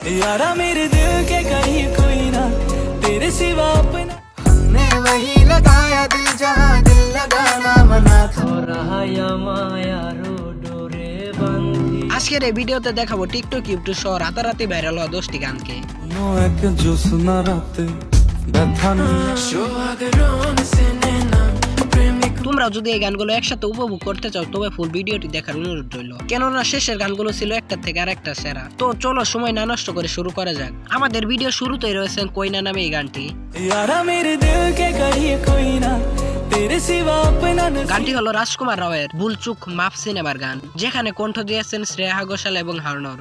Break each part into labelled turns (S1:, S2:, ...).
S1: यारा मेरे दिल के कहीं कोई ना तेरे सिवा अपना
S2: ने वही लगाया दिल जहाँ दिल लगाना मना था।
S3: আজকের এই ভিডিওতে দেখাবো টিকটক ইউটিউব সহ রাতারাতি ভাইরাল হওয়া 10টি গানকে।
S1: नो एक जोस्ना राते ব্যথা নিয়ে সোহাগরন সে নেনা প্রেমিক
S3: তোমরা যদি এই গানগুলো একসাথে উপভোগ করতে চাও তবে ফুল ভিডিওটি দেখার অনুরোধ রইল, কেননা শেষের গানগুলো ছিল একটা থেকে আরেকটা সেরা। তো চলো সময় না নষ্ট করে শুরু করা যাক। আমাদের ভিডিও শুরুতেই রয়েছে কইনা নামে এই গানটি।
S1: यारा मेरे दिल के कहीं कोई ना तेरे सिवा अपना
S3: গানটি হলো রাজকুমার রাওয়ের ভুলচুক মাফ সিনেমার গান, যেখানে কণ্ঠ দিয়েছেন শ্রেয়া ঘোষাল এবং হারনর।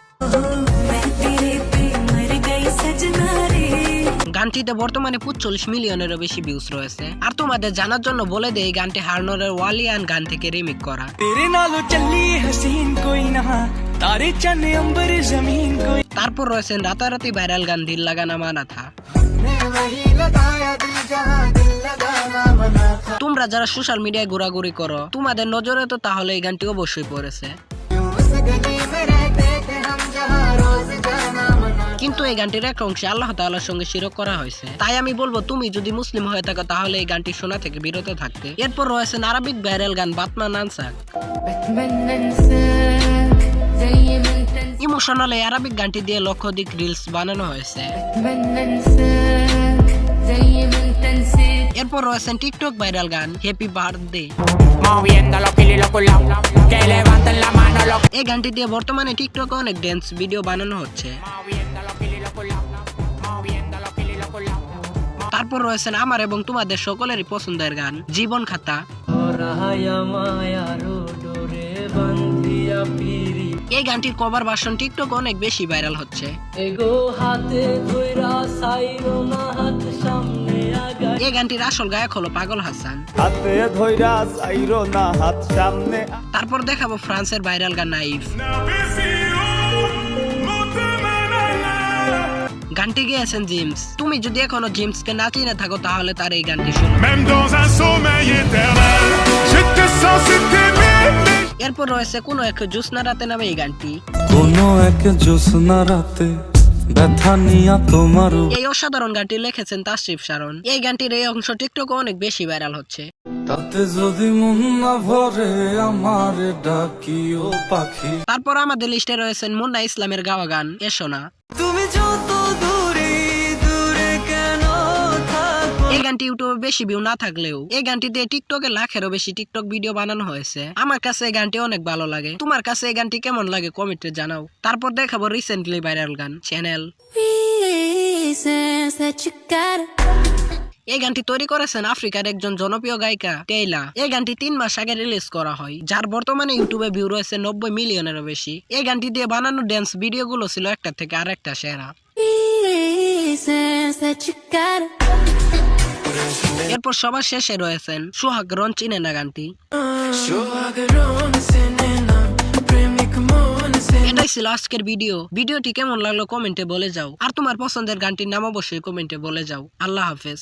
S3: গানটিতে বর্তমানে 45 মিলিয়নেরও বেশি ভিউজ রয়েছে। আর তোমাদের জানার জন্য বলে দেই, এই গানটি হারনরের ওয়ালিয়ান গান থেকে রিমিক করা।
S1: तेरे नालों चली हसीन कोई ना तारे चन अंबर जमीन कोई।
S3: তারপর রয়েছেন রাতারাতি ভাইরাল গান দিল লাগানা মানা থা।
S2: ने वही लगाया दिल जहाँ दिल लगाना मना था।
S3: তোমরা যারা সোশ্যাল মিডিয়ায় ঘোরাঘুরি করো, তোমাদের নজরে তো তাহলে এই গানটি অবশ্যই পড়েছে।
S2: उस गली में रहते थे हम जहाँ रोज जाना मना था।
S3: কিন্তু এই গানটির এক অংশে আল্লাহ তাআলার সঙ্গে শিরক করা হয়েছে। তাই আমি বলবো, তুমি যদি মুসলিম হয়ে থাকো তাহলে এই গানটি শোনা থেকে বিরত থাকতে। এরপর রয়েছেন আরবিক ভাইরাল গান বাতমান আনসাক। ইমোশনাল এই আরবিক গানটি দিয়ে লক্ষাধিক রিলস বানানো হয়েছে। এরপর রয়েছেন টিকটক ভাইরাল গান হ্যাপি বার্থডে। এই গানটি দিয়ে বর্তমানে টিকটকে অনেক ড্যান্স ভিডিও বানানো হচ্ছে। তারপর রয়েছেন আমার এবং তোমাদের সকলেরই পছন্দের গান জীবন খাতা। এই গানটির কভার ভার্সন টিকটক অনেক বেশি ভাইরাল হচ্ছে। এই গানটির আসল গায়ক হলো পাগল হাসান।
S4: হাতে ধইরা চাইরো না হাত সামনে।
S3: তারপর দেখাবো ফ্রান্সের ভাইরাল গান নাইফ। গানটি গেয়েছেন জিমস। তুমি যদি এখনো জিমসকে না চিনে থাকো তাহলে তার এই গানটি শোনো।
S5: Même dans un sommeil éternel, j'étais censé t'aimer.
S3: এরপর রয়েছে কোনো এক জ্যোৎস্না রাতে নামে এই গানটি।
S1: কোনো এক জ্যোৎস্না রাতে ব্যথা নিয়া তোমার
S3: এই অসাধারণ গানটি লিখেছেন তাশরিফ শারন। এই গানটির এই অংশ টিকটকে অনেক বেশি ভাইরাল হচ্ছে।
S1: তাতে যদি মন না ভরে আমার ডাকিও পাখি।
S3: তারপর আমাদের লিস্টে রয়েছেন মুন্না ইসলামের গাওয়া গান এসো না।
S1: তুমি যত দূরে দূরে কেন থাকো।
S3: এই গানটি ইউটিউবে বেশি ভিউ না থাকলেও এই গানটি দিয়ে টিকটকে লাখেরও বেশি টিকটক ভিডিও বানানো হয়েছে। আমার কাছে এই গানটি অনেক ভালো লাগে। তোমার কাছে এই গানটি কেমন লাগে কমেন্টে জানাও। তারপর দেখাবো রিসেন্টলি ভাইরাল গান চ্যানেল। এই গানটি তৈরি করেছেন আফ্রিকার একজন জনপ্রিয় গায়িকা টেইলা। এই গানটি 3 মাস আগে রিলিজ করা হয়, যার বর্তমানে ইউটিউবে ভিউ রয়েছে 90 মিলিয়নেরও বেশি। এই গানটি দিয়ে বানানো ড্যান্স ভিডিওগুলো ছিল একটা থেকে আরেকটা সেরা। এরপর সবার শেষে রয়েছেন সোহাগ রন চিনেনা গানটি। এটাই ছিল আজকের ভিডিও। ভিডিওটি কেমন লাগলো কমেন্টে বলে যাও। আর তোমার পছন্দের গানটির নাম অবশ্যই কমেন্টে বলে যাও। আল্লাহ হাফেজ।